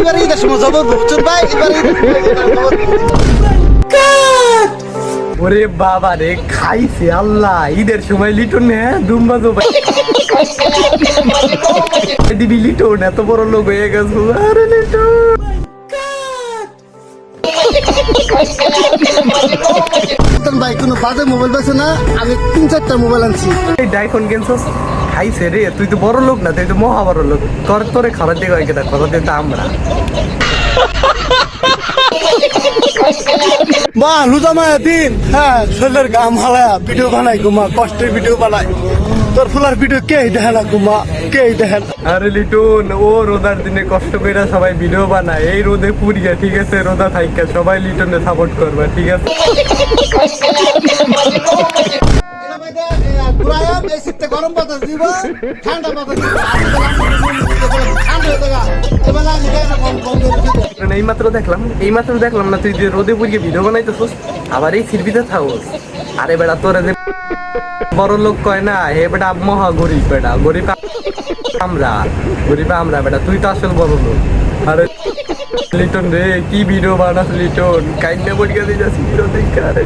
এবারে ঈদের সময় জবর বুঝছেন ভাই এবারে ওরে বাবা রে খাইছে আল্লাহ ঈদের সময় লিটন নে দুম্বা দুবাই দিবি লিটন এত বড় লোক হয়ে গেছে আরে লিটন ভাই কোনো বাজে মোবাইল বেছে না আমি 3-4টা মোবাইল আনছি এই ডাইফোন কিনছস খাইছে রে তুই তো বড় লোক না তুই তো মহা বড় লোক তোরে খাবার দিয়ে হয় কেটা খাবার দিয়ে আমরা মা লুজামায়া দিন হ্যাঁ শরীরের গাম হালায়া ভিডিও বানাই গুমা কষ্টের ভিডিও বানাই তোর ফুলার ভিডিও কে দেখে না গুমা কে দেখেন আরে লিটন ও রোদার দিনে কষ্ট করে সবাই ভিডিও বানায় এই রোদে পুড়িয়া ঠিক আছে রোদা থাইকা সবাই লিটনে সাপোর্ট করবে ঠিক আছে গরম বাতাস দিব ঠান্ডা বাতাস এই মাত্র দেখলাম না তুই যে রোদে পুড়িয়ে ভিডিও বানাইতেছিস আবার এই সিরবিতে থাকোস আরে বেটা তোরা যে বড় লোক কয় না হে বেটা মহা গরিব বেটা গরিব আমরা বেটা তুই তো আসল বড় লোক আরে লিটন রে কি ভিডিও বানাস লিটন কাইন্না পড়িয়া দিয়ে যাচ্ছি ভিডিও দেখে আরে